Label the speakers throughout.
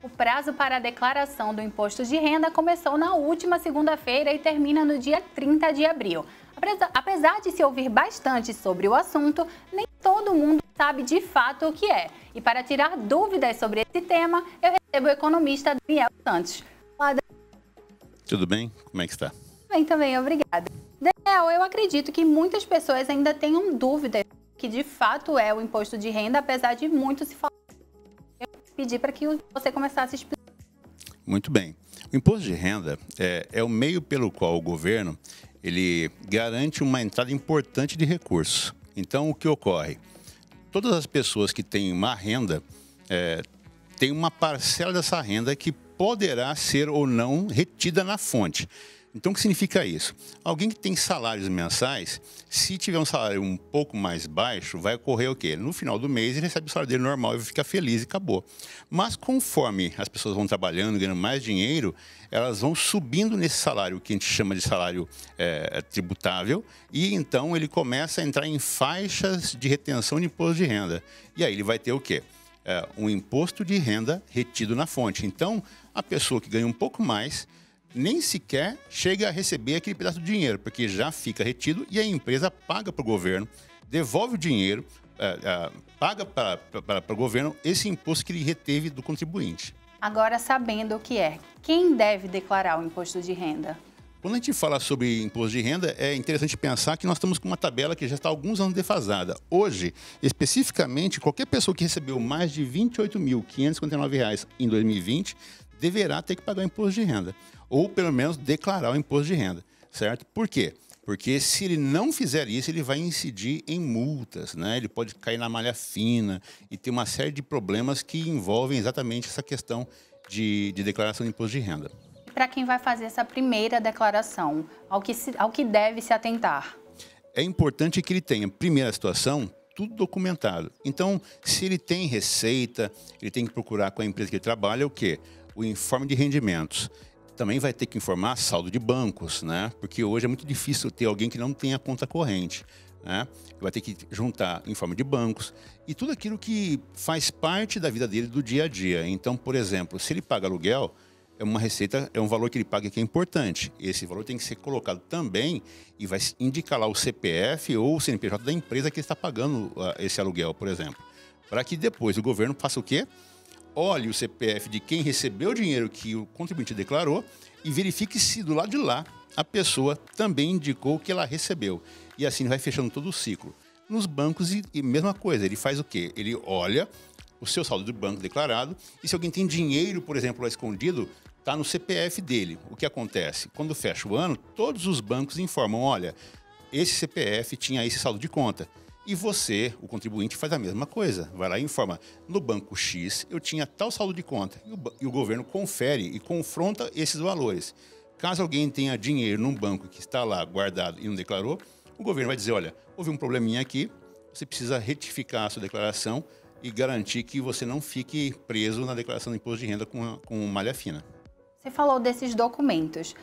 Speaker 1: O prazo para a declaração do imposto de renda começou na última segunda-feira e termina no dia 30 de abril. Apesar de se ouvir bastante sobre o assunto, nem todo mundo sabe de fato o que é. E para tirar dúvidas sobre esse tema, eu recebo o economista Daniel Santos. Olá,
Speaker 2: Tudo bem? Como é que está?
Speaker 1: bem também, obrigada. Daniel, eu acredito que muitas pessoas ainda tenham dúvidas que de fato é o imposto de renda, apesar de muito se falar. Eu pedi para que você começasse a explicar.
Speaker 2: Muito bem. O imposto de renda é o meio pelo qual o governo ele garante uma entrada importante de recursos. Então, o que ocorre? Todas as pessoas que têm uma renda têm uma parcela dessa renda que poderá ser ou não retida na fonte. Então, o que significa isso? Alguém que tem salários mensais, se tiver um salário um pouco mais baixo, vai ocorrer o quê? No final do mês, ele recebe o salário dele normal e vai ficar feliz e acabou. Mas, conforme as pessoas vão trabalhando, ganhando mais dinheiro, elas vão subindo nesse salário, que a gente chama de salário tributável, e então ele começa a entrar em faixas de retenção de imposto de renda. E aí ele vai ter o quê? Um imposto de renda retido na fonte. Então, a pessoa que ganha um pouco mais nem sequer chega a receber aquele pedaço de dinheiro, porque já fica retido e a empresa paga para o governo, devolve o dinheiro, paga para o governo esse imposto que ele reteve do contribuinte.
Speaker 1: Agora, sabendo o que é, quem deve declarar o imposto de renda?
Speaker 2: Quando a gente fala sobre imposto de renda, é interessante pensar que nós estamos com uma tabela que já está há alguns anos defasada. Hoje, especificamente, qualquer pessoa que recebeu mais de R$ 28.559 em 2020 deverá ter que pagar o imposto de renda, ou pelo menos declarar o imposto de renda, certo? Por quê? Porque se ele não fizer isso, ele vai incidir em multas, né? Ele pode cair na malha fina e ter uma série de problemas que envolvem exatamente essa questão de declaração de imposto de renda.
Speaker 1: Para quem vai fazer essa primeira declaração, ao que deve se atentar?
Speaker 2: É importante que ele tenha, primeira situação, tudo documentado. Então, se ele tem receita, ele tem que procurar com a empresa que ele trabalha o quê? O informe de rendimentos. Também vai ter que informar saldo de bancos, né? Porque hoje é muito difícil ter alguém que não tenha conta corrente, né? Vai ter que juntar informe de bancos e tudo aquilo que faz parte da vida dele do dia a dia. Então, por exemplo, se ele paga aluguel, é uma receita, é um valor que ele paga que é importante. Esse valor tem que ser colocado também e vai indicar lá o CPF ou o CNPJ da empresa que está pagando esse aluguel, por exemplo. Para que depois o governo faça o quê? Olhe o CPF de quem recebeu o dinheiro que o contribuinte declarou e verifique se do lado de lá a pessoa também indicou que ela recebeu. E assim vai fechando todo o ciclo. Nos bancos, e mesma coisa, ele faz o quê? Ele olha o seu saldo do banco declarado e se alguém tem dinheiro, por exemplo, lá escondido, está no CPF dele. O que acontece? Quando fecha o ano, todos os bancos informam, olha, esse CPF tinha esse saldo de conta. E você, o contribuinte, faz a mesma coisa. Vai lá e informa, no banco X eu tinha tal saldo de conta. E o governo confere e confronta esses valores. Caso alguém tenha dinheiro num banco que está lá guardado e não declarou, o governo vai dizer, olha, houve um probleminha aqui, você precisa retificar a sua declaração e garantir que você não fique preso na declaração de imposto de renda com malha fina.
Speaker 1: Você falou desses documentos.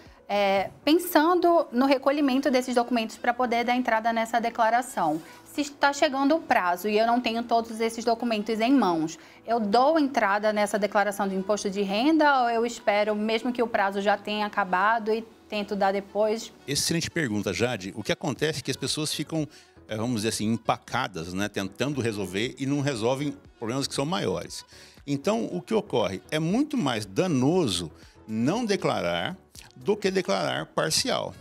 Speaker 1: Pensando no recolhimento desses documentos para poder dar entrada nessa declaração, se está chegando o prazo e eu não tenho todos esses documentos em mãos, eu dou entrada nessa declaração de imposto de renda ou eu espero, mesmo que o prazo já tenha acabado e tento dar depois?
Speaker 2: Excelente pergunta, Jade. O que acontece é que as pessoas ficam, vamos dizer assim, empacadas, né, tentando resolver e não resolvem problemas que são maiores. Então, o que ocorre? É muito mais danoso não declarar do que declarar parcial.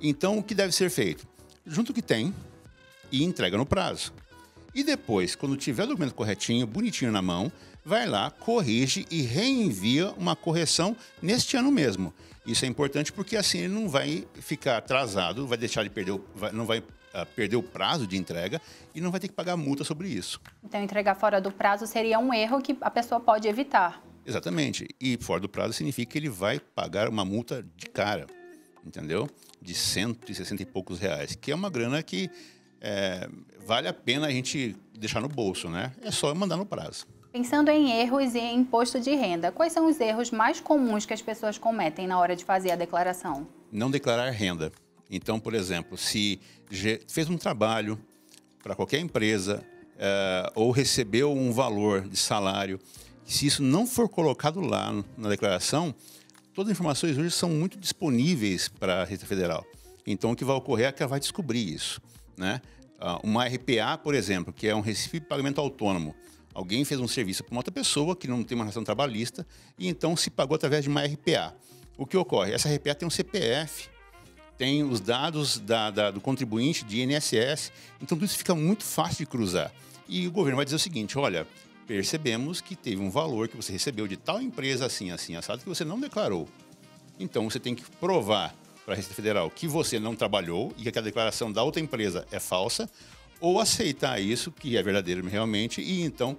Speaker 2: Então, o que deve ser feito? Junta o que tem e entrega no prazo. E depois, quando tiver o documento corretinho, bonitinho na mão, vai lá, corrige e reenvia uma correção neste ano mesmo. Isso é importante porque assim ele não vai ficar atrasado, vai deixar de perder, não vai perder o prazo de entrega e não vai ter que pagar multa sobre isso.
Speaker 1: Então, entregar fora do prazo seria um erro que a pessoa pode evitar.
Speaker 2: Exatamente. E fora do prazo significa que ele vai pagar uma multa de cara, entendeu? De 160 e poucos reais, que é uma grana que vale a pena a gente deixar no bolso, né? É só mandar no prazo.
Speaker 1: Pensando em erros e em imposto de renda, quais são os erros mais comuns que as pessoas cometem na hora de fazer a declaração?
Speaker 2: Não declarar renda. Então, por exemplo, se fez um trabalho para qualquer empresa ou recebeu um valor de salário Se isso não for colocado lá na declaração, todas as informações hoje são muito disponíveis para a Receita Federal. Então, o que vai ocorrer é que ela vai descobrir isso, né? Uma RPA, por exemplo, que é um recibo de pagamento autônomo. Alguém fez um serviço para uma outra pessoa que não tem uma relação trabalhista e então se pagou através de uma RPA. O que ocorre? Essa RPA tem um CPF, tem os dados do contribuinte de INSS, então tudo isso fica muito fácil de cruzar. E o governo vai dizer o seguinte, olha, percebemos que teve um valor que você recebeu de tal empresa assim, assim, assado, que você não declarou. Então você tem que provar para a Receita Federal que você não trabalhou e que a declaração da outra empresa é falsa, ou aceitar isso, que é verdadeiro realmente, e então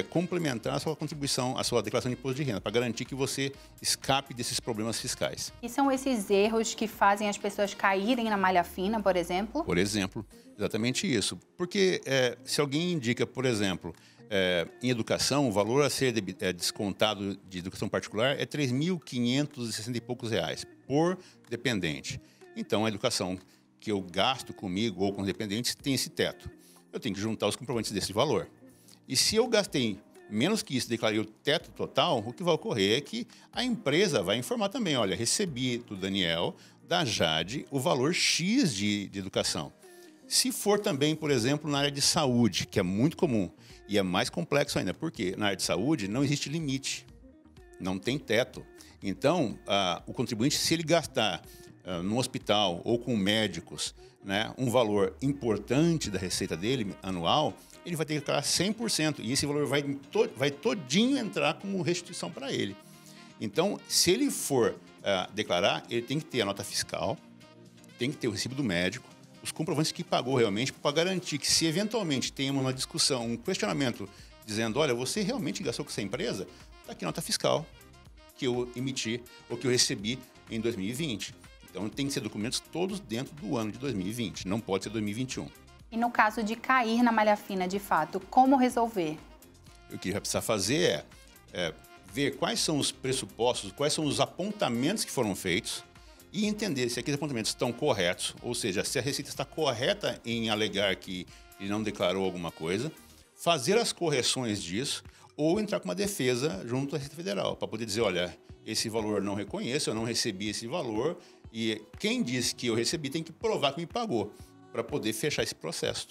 Speaker 2: complementar a sua contribuição, a sua declaração de imposto de renda, para garantir que você escape desses problemas fiscais.
Speaker 1: E são esses erros que fazem as pessoas caírem na malha fina, por exemplo?
Speaker 2: Por exemplo, exatamente isso. Porque se alguém indica, por exemplo, em educação, o valor a ser descontado de educação particular é R$ 3.560 e poucos reais por dependente. Então, a educação que eu gasto comigo ou com os dependentes tem esse teto. Eu tenho que juntar os comprovantes desse valor. E se eu gastei menos que isso, declarei o teto total, o que vai ocorrer é que a empresa vai informar também, olha, recebi do Daniel, da Jade, o valor X de educação. Se for também, por exemplo, na área de saúde, que é muito comum, e é mais complexo ainda, porque na área de saúde não existe limite, não tem teto. Então, o contribuinte, se ele gastar no hospital ou com médicos, né, um valor importante da receita dele anual, ele vai ter que declarar 100%, e esse valor vai todinho entrar como restituição para ele. Então, se ele for declarar, ele tem que ter a nota fiscal, tem que ter o recibo do médico, os comprovantes que pagou realmente, para garantir que se eventualmente tem uma discussão, um questionamento, dizendo, olha, você realmente gastou com essa empresa? Está aqui a nota fiscal que eu emiti ou que eu recebi em 2020. Então, tem que ser documentos todos dentro do ano de 2020, não pode ser 2021.
Speaker 1: E no caso de cair na malha fina, de fato, como resolver?
Speaker 2: O que vai precisar fazer é ver quais são os pressupostos, quais são os apontamentos que foram feitos e entender se aqueles apontamentos estão corretos, ou seja, se a Receita está correta em alegar que ele não declarou alguma coisa, fazer as correções disso ou entrar com uma defesa junto à Receita Federal, para poder dizer, olha, esse valor não reconheço, eu não recebi esse valor e quem disse que eu recebi tem que provar que me pagou, para poder fechar esse processo.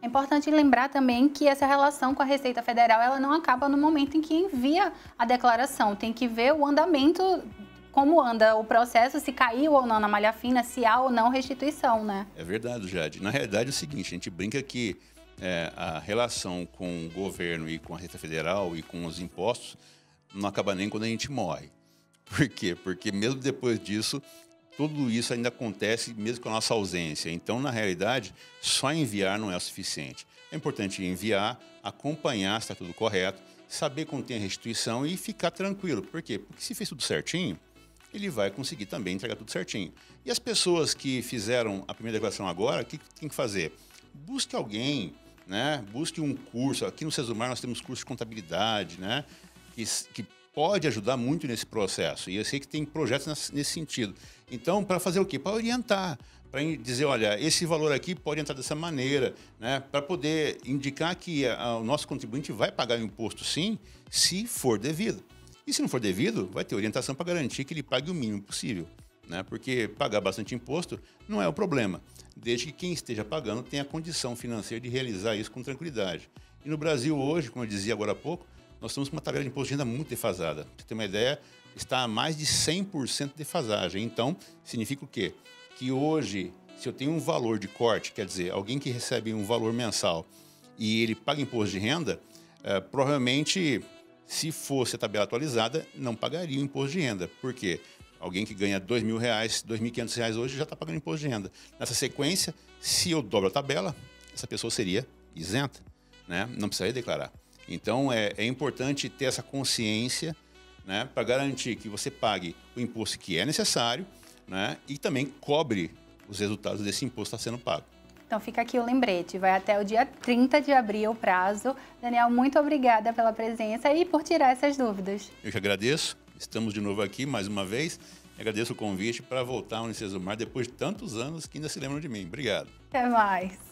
Speaker 1: É importante lembrar também que essa relação com a Receita Federal ela não acaba no momento em que envia a declaração. Tem que ver o andamento, como anda o processo, se caiu ou não na malha fina, se há ou não restituição, né?
Speaker 2: É verdade, Jade. Na realidade é o seguinte, a gente brinca que a relação com o governo e com a Receita Federal e com os impostos não acaba nem quando a gente morre. Por quê? Porque mesmo depois disso, tudo isso ainda acontece mesmo com a nossa ausência. Então, na realidade, só enviar não é o suficiente. É importante enviar, acompanhar se está tudo correto, saber quando tem a restituição e ficar tranquilo. Por quê? Porque se fez tudo certinho, ele vai conseguir também entregar tudo certinho. E as pessoas que fizeram a primeira declaração agora, o que tem que fazer? Busque alguém, né? Busque um curso. Aqui no Sesumar nós temos curso de contabilidade, né? Que pode ajudar muito nesse processo. E eu sei que tem projetos nesse sentido. Então, para fazer o quê? Para orientar, para dizer, olha, esse valor aqui pode entrar dessa maneira, né? Para poder indicar que o nosso contribuinte vai pagar o imposto sim, se for devido. E se não for devido, vai ter orientação para garantir que ele pague o mínimo possível, né? Porque pagar bastante imposto não é o problema, desde que quem esteja pagando tenha a condição financeira de realizar isso com tranquilidade. E no Brasil hoje, como eu dizia agora há pouco, nós estamos com uma tabela de imposto de renda muito defasada. Para você ter uma ideia, está a mais de 100% de defasagem. Então, significa o quê? Que hoje, se eu tenho um valor de corte, quer dizer, alguém que recebe um valor mensal e ele paga imposto de renda, provavelmente, se fosse a tabela atualizada, não pagaria o imposto de renda. Por quê? Alguém que ganha R$2.000, R$2.500 hoje já está pagando imposto de renda. Nessa sequência, se eu dobro a tabela, essa pessoa seria isenta, né? Não precisaria declarar. Então, é importante ter essa consciência, né, para garantir que você pague o imposto que é necessário, né, e também cobre os resultados desse imposto que está sendo pago.
Speaker 1: Então, fica aqui o lembrete. Vai até o dia 30 de abril o prazo. Daniel, muito obrigada pela presença e por tirar essas dúvidas.
Speaker 2: Eu que agradeço. Estamos de novo aqui mais uma vez. Agradeço o convite para voltar ao Unisesumar depois de tantos anos que ainda se lembram de mim. Obrigado.
Speaker 1: Até mais.